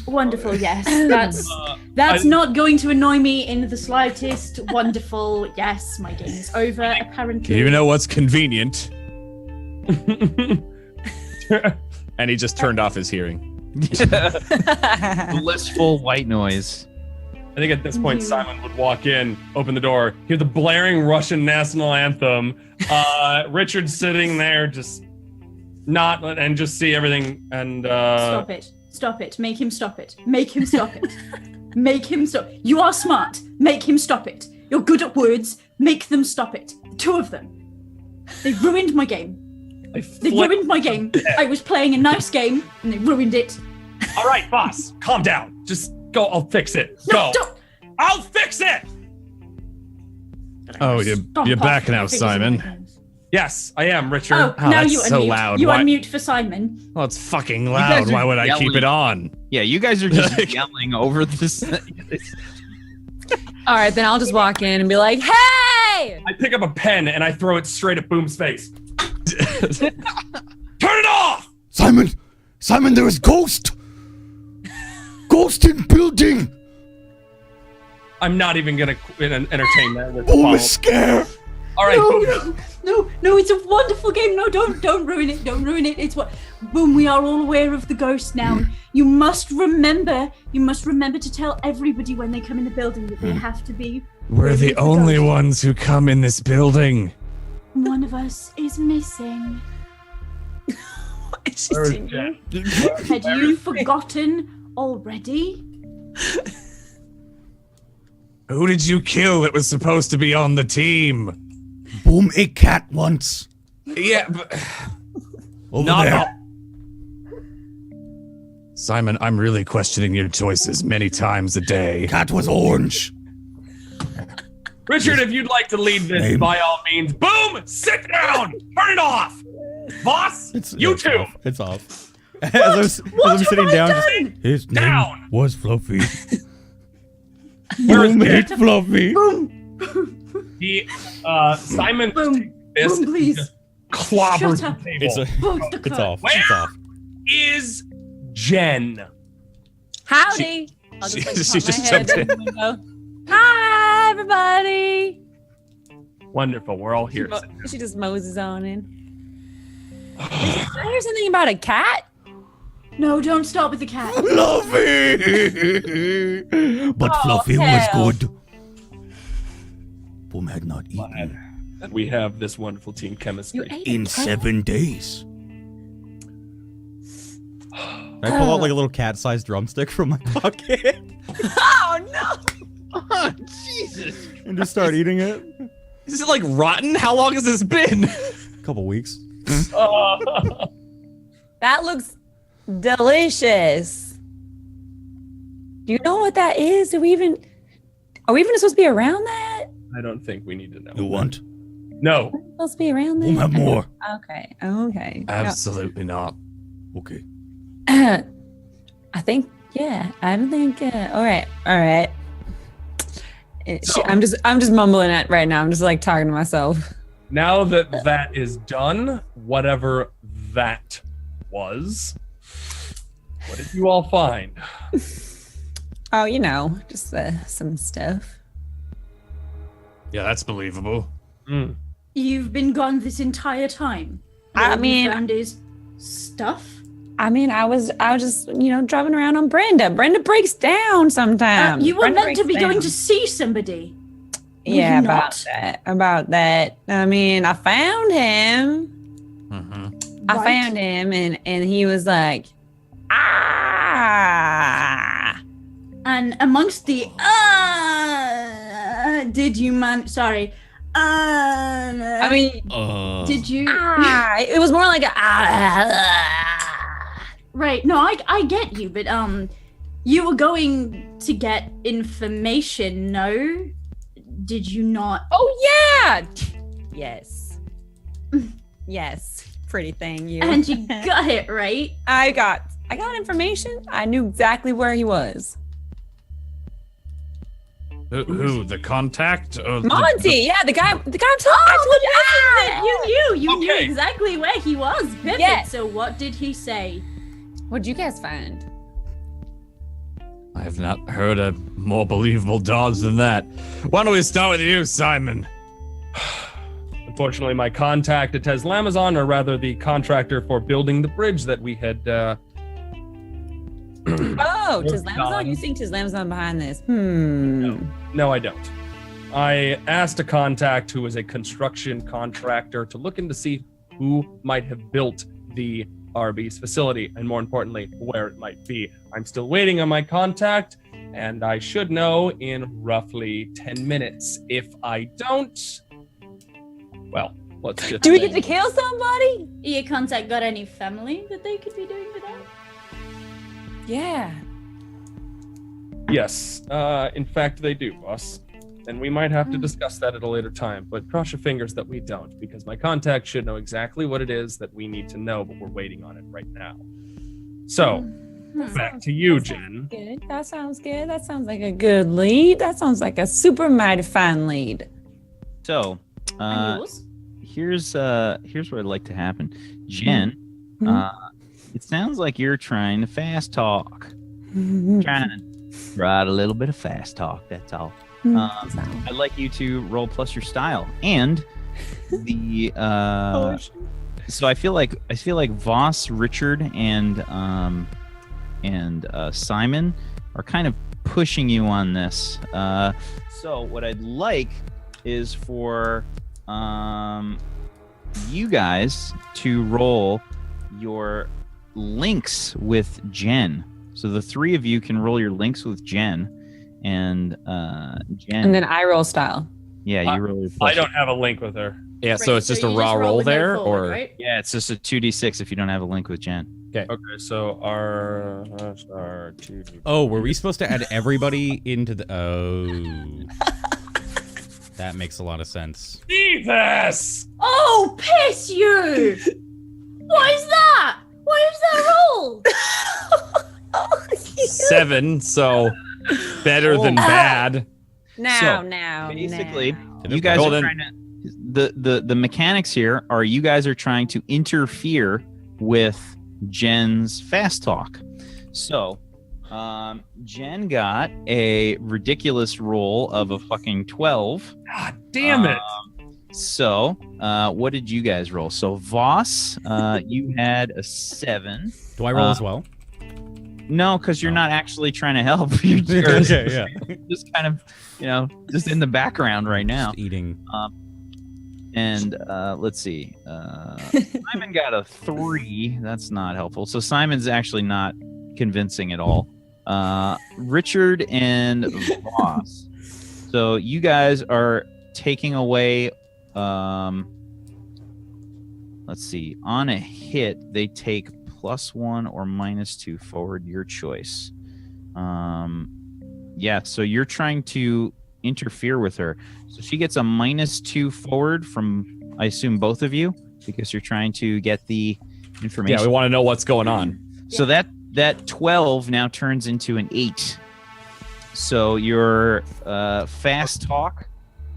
Wonderful, yes. That's not going to annoy me in the slightest. Wonderful, yes, my game is over, apparently. You know what's convenient? And he just turned off his hearing. Blissful white noise. I think at this point, Simon would walk in, open the door, hear the blaring Russian national anthem. Richard sitting there, just and just see everything. And Stop it! Stop it! Make him stop it! Make him stop it! Make him stop! You are smart. Make him stop it. You're good at words. Make them stop it. The two of them. They ruined my game. They ruined my game. I was playing a nice game, and they ruined it. All right, boss, calm down. Just go. I'll fix it. No, Go. don't. I'll fix it. Oh, you're back now, Simon. Yes, I am, Richard. Oh, Oh, now that's you so unmute. loud. You Why- unmute for Simon. Well, it's fucking guys loud. are Why would I keep yelling. it on? Yeah, you guys are just yelling over this. All right, then I'll just walk in and be like, "Hey!" I pick up a pen and I throw it straight at Boom's face. Turn it off! Simon, there is ghost in building. I'm not even gonna entertain that. With Boom follow-up. is scared. All right, Boom. No, it's a wonderful game. No, don't ruin it. Don't ruin it. It's what, Boom, we are all aware of the ghost now. You must remember to tell everybody when they come in the building that they have to be. We're wary the of only ghost. ones who come in this building. One of us is missing. Where is Jen? Had you forgotten already? Who did you kill that was supposed to be on the team? Boom ate cat once. Yeah, but Over not there. all. Simon, I'm really questioning your choices many times a day. Cat was orange. Richard, if you'd like to lead this, Name. by all means. Boom! Sit down! Turn it off! Boss, you it's too! Off. It's off. As I'm sitting down, just, his name Down! was Fluffy. Where is Boom Jen? ate Fluffy. Simon Boom. this Boom, please. just clobbers Shut up. the table. It's Boom, off. Where It's off. is Jen? Howdy. I'll just, like, she pop my just head jumped in the window. Hi, everybody. Wonderful, we're all here. She just moses on in. Did I hear something about a cat? No, don't start with the cat. Fluffy! But Oh, Fluffy was hell. good. Boom had not eaten We have this wonderful team chemistry. in 7 days. I pull out like a little cat-sized drumstick from my pocket Oh no! Oh, Jesus. and just start eating it. Is it like rotten? How long has this been? A couple weeks. That looks delicious. Do you know what that is? Are we even supposed to be around that? I don't think we need to know. You want? No. Are we supposed to be around Boom that? have more. Okay. Absolutely not. Okay. I think, yeah. I don't think. All right. I'm just mumbling it right now. I'm just like talking to myself. Now that that is done, whatever that was, what did you all find? Oh, just some stuff. Yeah, that's believable. You've been gone this entire time. I All mean- you found is stuff. I mean, I was just driving around on Brenda. Brenda breaks down sometimes. You were Brenda meant to breaks be going down. to see somebody. Were Yeah, you about not? that. I mean, I found him. Mm-hmm. I Right. found him, and he was like, ah. And amongst the Did you man? Sorry. I mean, did you? it was more like a. Right. No, I get you, but you were going to get information. No, did you not? Oh yeah. Yes. Yes. Pretty thing, you. And you got it right. I got information. I knew exactly where he was. Who? The contact? Monty, yeah, the guy I'm talking. You knew Okay. exactly where he was. Perfect. Yeah. So what did he say? What'd you guys find? I have not heard a more believable dodge than that. Why don't we start with you, Simon? Unfortunately, my contact at Teslamazon, or rather the contractor for building the bridge that we had Oh, Worked Tislamazon? on. You think Tislamazon behind this? No, I don't. I asked a contact who is a construction contractor to look in to see who might have built the Arby's facility, and more importantly, where it might be. I'm still waiting on my contact, and I should know in roughly 10 minutes. If I don't, well, let's just Do we say- get to kill somebody? Your contact got any family that they could be doing without? Yeah. Yes, in fact, they do, boss. And we might have to discuss that at a later time, but cross your fingers that we don't, because my contact should know exactly what it is that we need to know, but we're waiting on it right now. So, back to you, Jen. Good. That sounds good. That sounds like a good lead. That sounds like a super mighty fine lead. So, And yours? here's what I'd like to happen. Jen, Mhm. it sounds like you're trying to fast talk. Trying to write a little bit of fast talk. That's all. I'd like you to roll plus your style and the. So I feel like Voss, Richard, and Simon are kind of pushing you on this. So what I'd like is for you guys to roll your links with Jen. So the three of you can roll your links with Jen, and Jen. And then I roll style. Yeah, you roll your I plus. don't have a link with her. Yeah, so Right, it's just a you raw roll with no there, forward, or right? Yeah, it's just a 2d6 if you don't have a link with Jen. Okay, so our two. Oh, were we supposed to add everybody into the? Oh, that makes a lot of sense. Jesus! Oh, piss you! What is that? What is that roll? 7, so better than Oh. bad. Now. Basically, now. you guys Well, are then- trying to. The mechanics here are you guys are trying to interfere with Jen's fast talk. So, Jen got a ridiculous roll of a fucking 12. God damn it! So, what did you guys roll? So, Voss, you had a 7. Do I roll as well? No, because you're not actually trying to help. You're just, Okay, yeah. just kind of, just in the background right now. Just eating. And let's see. Simon got a 3. That's not helpful. So Simon's actually not convincing at all. Richard and Voss. So you guys are taking away. Let's see. On a hit, they take +1 or -2 forward. Your choice. Yeah. So you're trying to interfere with her. So she gets a -2 forward from, I assume, both of you, because you're trying to get the information. Yeah, we want to know what's going on. So that 12 now turns into an 8. So your fast talk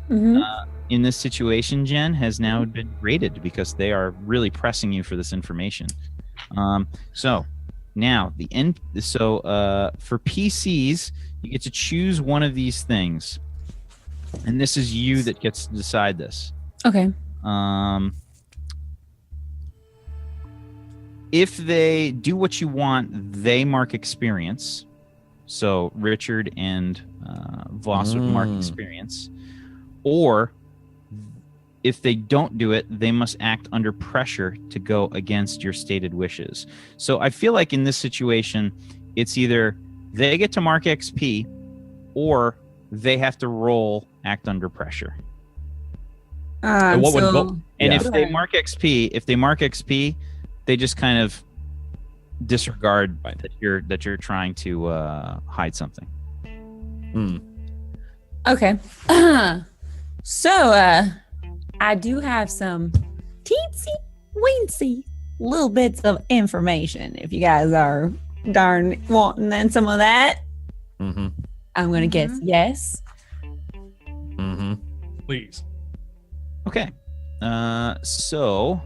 in this situation, Jen, has now been rated because they are really pressing you for this information. So now the end. So for PCs, you get to choose one of these things. And this is you that gets to decide this. Okay. If they do what you want, they mark experience. So Richard and Voss would mark experience. Or if they don't do it, they must act under pressure to go against your stated wishes. So I feel like in this situation, it's either they get to mark XP or they have to roll act under pressure. And what would- so, what- And Yeah. if they mark XP, they just kind of disregard that you're trying to hide something. okay. So, I do have some teensy weensy little bits of information. If you guys are darn wanting then some of that, Mm-hmm. I'm gonna guess yes. Mm-hmm. Please. Okay. So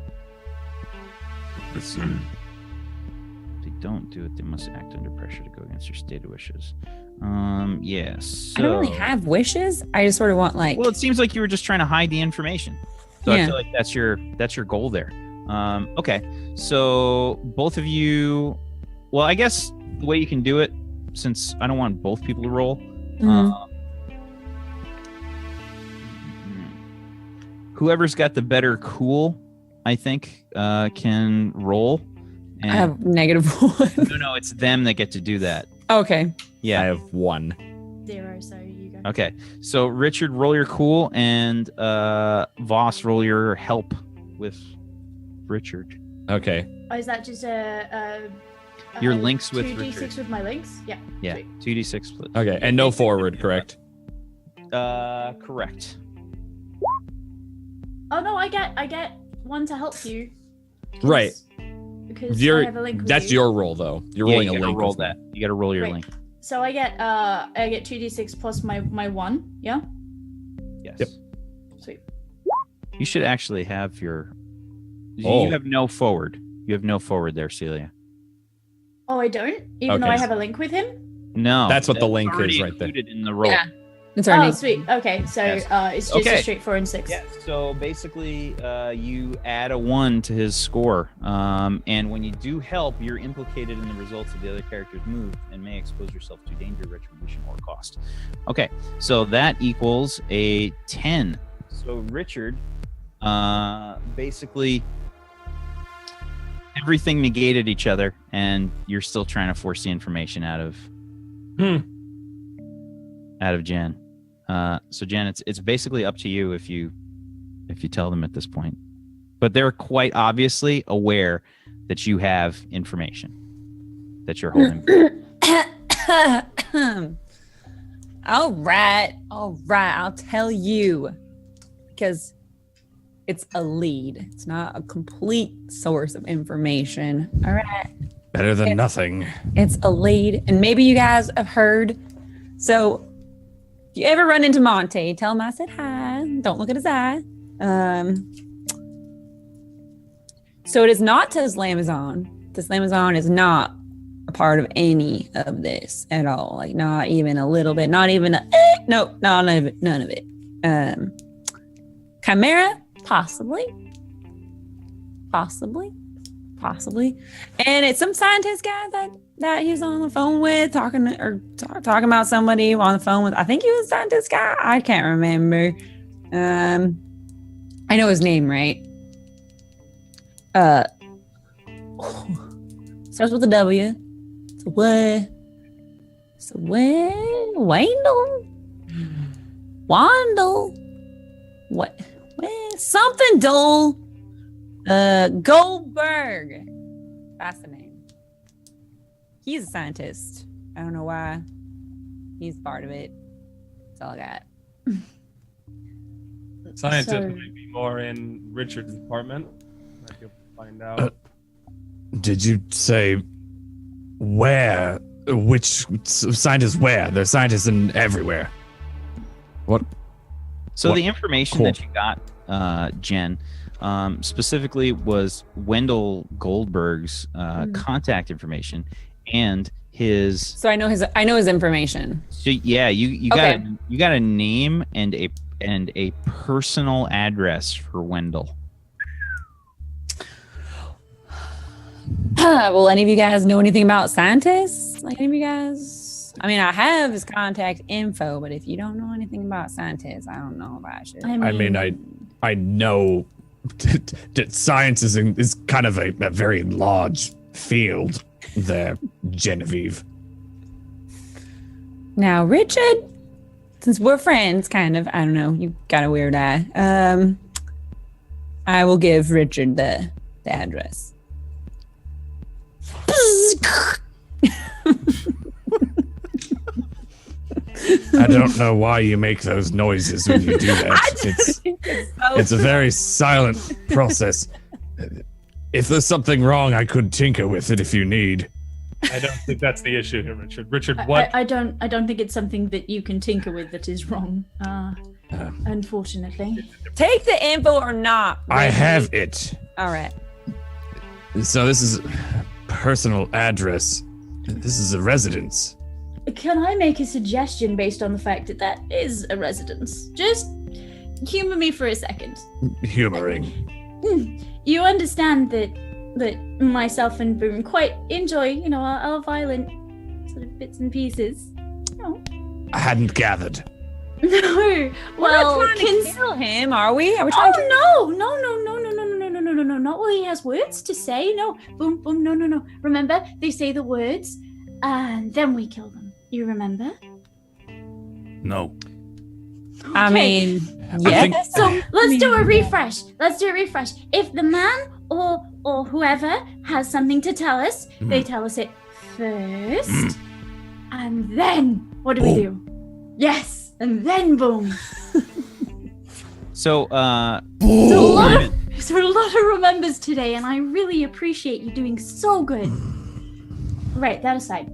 let's see. If they don't do it, they must act under pressure to go against your stated wishes. Yes. I don't really have wishes. I just sort of want like. Well, it seems like you were just trying to hide the information. So I Yeah. feel like that's your goal there. Okay. So both of you, well, I guess the way you can do it, since I don't want both people to roll, whoever's got the better cool, I think, can roll. I have -1. No, it's them that get to do that. Okay. Yeah. I have 1. 0, so you go. Okay. So Richard, roll your cool, and Voss, roll your help with Richard. Okay. Oh, is that just Your links with 2d6 Richard. with my links? Yeah. Yeah. Sweet. 2d6 split. Okay. And no forward, correct? Correct. Oh no, I get one to help you. Right. Because I have a link with That's you. your roll, though. You're Yeah, rolling you a gotta link. roll with me. that. You got to roll your Right. link. So I get 2d6 plus my 1. Yeah. Yes. Yep. Sweet. You should actually have your. Oh. You have no forward. You have no forward there, Celia. Oh, I don't. Even though Okay. I have a link with him. No. That's what the link already is right there. included in the roll. Yeah. It's already. Oh, sweet. Okay, so Yes. it's just Okay. a straight 4 and 6. Yeah, so basically, you add a 1 to his score, and when you do help, you're implicated in the results of the other character's move and may expose yourself to danger, retribution, or cost. Okay, so that equals a 10. So Richard, basically, everything negated each other, and you're still trying to force the information out of Jen. So Jen, it's basically up to you if you tell them at this point, but they're quite obviously aware that you have information that you're holding. All right. I'll tell you because it's a lead. It's not a complete source of information. All right. Better than nothing. It's a lead, and maybe you guys have heard. So, if you ever run into Monty, tell him I said hi. Don't look at his eye. So it is not Teslamazon. Teslamazon is not a part of any of this at all. Like not even a little bit. Not even a no, none of it. None of it. Chimera, possibly. And it's some scientist guy that he was on the phone with talking about somebody on the phone with. I think he was a scientist guy. I can't remember. I know his name, right? Starts with a W. So what? Wandle. What? Something dull. Goldberg. That's the name. He's a scientist. I don't know why. He's part of it. That's all I got. Scientist So- might be more in Richard's department. Might be able to find out. Did you say where? Which scientists where? There's scientists in everywhere. What? So What? the information Cool. that you got, Jen, specifically was Wendell Goldberg's contact information and his. So I know his information. So yeah, you Okay. got a name and a personal address for Wendell. Will any of you guys know anything about scientists? Like any of you guys? I mean, I have his contact info, but if you don't know anything about scientists, I don't know if I should. I mean, I know that science is kind of a very large field there, Genevieve. Now, Richard, since we're friends, kind of, I don't know, you got a weird eye. I will give Richard the address. I don't know why you make those noises when you do that. It's a very silent process. If there's something wrong, I could tinker with it if you need. I don't think that's the issue here, Richard. Richard, what? I don't think it's something that you can tinker with that is wrong. Unfortunately. Take the info or not. I have it. All right. So this is a personal address. This is a residence. Can I make a suggestion based on the fact that that is a residence? Just humor me for a second. Humoring. You understand that myself and Boom quite enjoy, our violent sort of bits and pieces. No. I hadn't gathered. No. Well, we're not trying to kill him, are we? Are we trying to? No, not while he has words to say. No, Boom, no. Remember, they say the words, and then we kill them. You remember? No. Okay. I mean, yeah. So let's do a refresh. If the man or whoever has something to tell us, they tell us it first, and then what do we do? Yes, and then boom. So, So a lot of remembers today, and I really appreciate you doing so good. Right, that aside,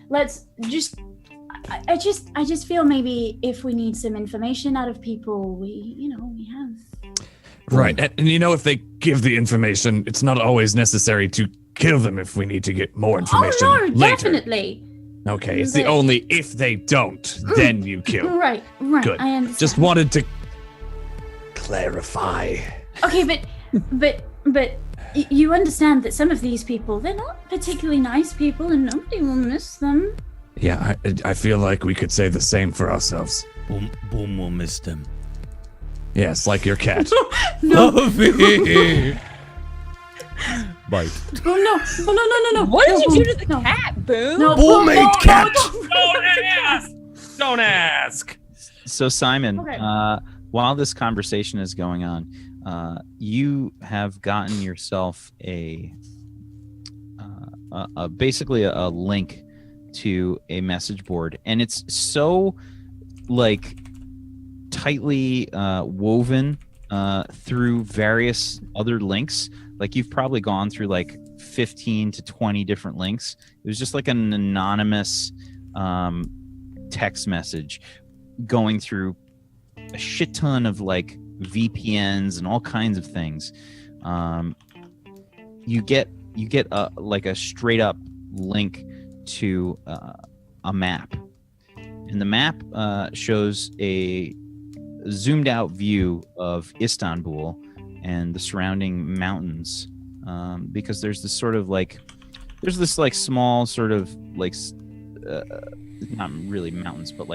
let's just. I just feel maybe if we need some information out of people, we have. Right, and if they give the information, it's not always necessary to kill them if we need to get more information later. Definitely. Okay, it's the only if they don't, then you kill. Right, Good. I understand. Just wanted to clarify. Okay, but you understand that some of these people, they're not particularly nice people, and nobody will miss them. Yeah, I feel like we could say the same for ourselves. Boom will miss them. Yes, like your cat. Fluffy! Bite. Oh, no. What did you do to the cat, Boom? No, Boom ate cat! Don't ask. So Simon, Okay. while this conversation is going on, you have gotten yourself basically a link to a message board, and it's so tightly woven through various other links. Like you've probably gone through 15 to 20 different links. It was just like an anonymous text message going through a shit ton of VPNs and all kinds of things. You get a straight up link to a map, and the map shows a zoomed out view of Istanbul and the surrounding mountains, because there's this sort of small sort of not really mountains, but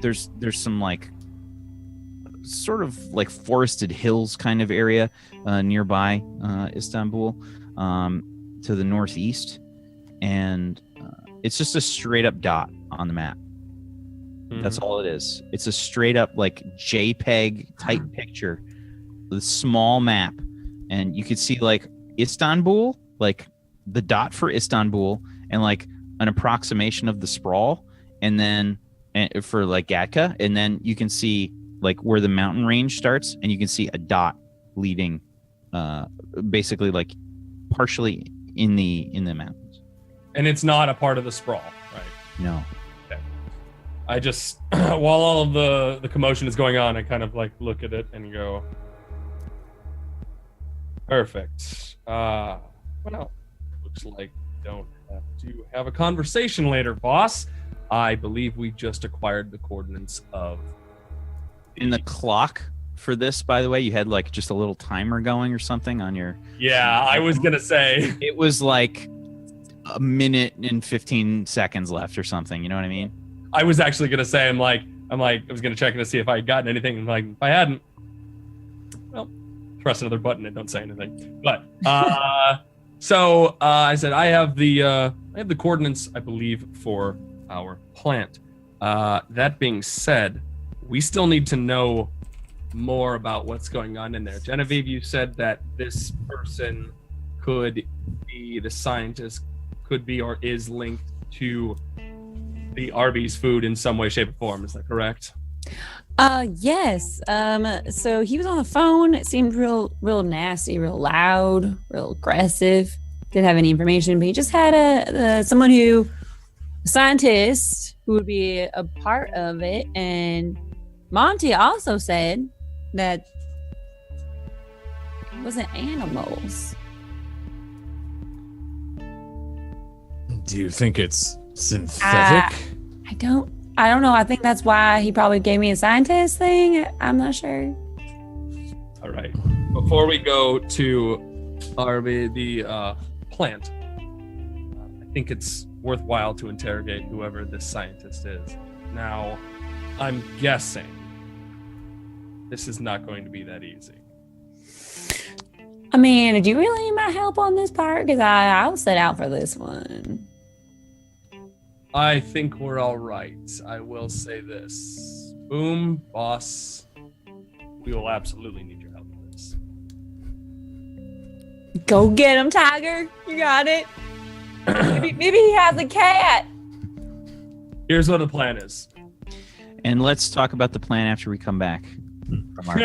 there's some sort of forested hills kind of area nearby Istanbul, to the northeast, and it's just a straight up dot on the map. That's all it is. It's a straight up JPEG type picture with a small map, and you could see Istanbul, the dot for Istanbul, and an approximation of the sprawl, and then for Gatka, and then you can see where the mountain range starts, and you can see a dot leading basically partially in the mountains. And it's not a part of the sprawl, right? No. Okay. I just while all of the commotion is going on, I kind of look at it and go, perfect. Well, looks like we don't have to have a conversation later, boss. I believe we just acquired the coordinates of In the clock for this, by the way, you had just a little timer going or something on your. Yeah, I was gonna say it was a minute and 15 seconds left or something. You know what I mean? I was actually gonna say I was gonna check in to see if I had gotten anything. And if I hadn't, well, press another button and don't say anything. But so I said I have the coordinates, I believe, for our plant. That being said, we still need to know more about what's going on in there. Genevieve, you said that this person could be the scientist, could be or is linked to the Arby's food in some way, shape, or form. Is that correct? Yes. So he was on the phone. It seemed real nasty, real loud, real aggressive. Didn't have any information, but he just had a scientist who would be a part of it. And Monty also said that it wasn't animals. Do you think it's synthetic? I don't know. I think that's why he probably gave me a scientist thing. I'm not sure. All right. Before we go to the plant, I think it's worthwhile to interrogate whoever this scientist is. Now, I'm guessing this is not going to be that easy. I mean, do you really need my help on this part? Because I'll set out for this one. I think we're all right. I will say this. Boom, boss. We will absolutely need your help with this. Go get him, Tiger. You got it. Maybe he has a cat. Here's what the plan is. And let's talk about the plan after we come back from our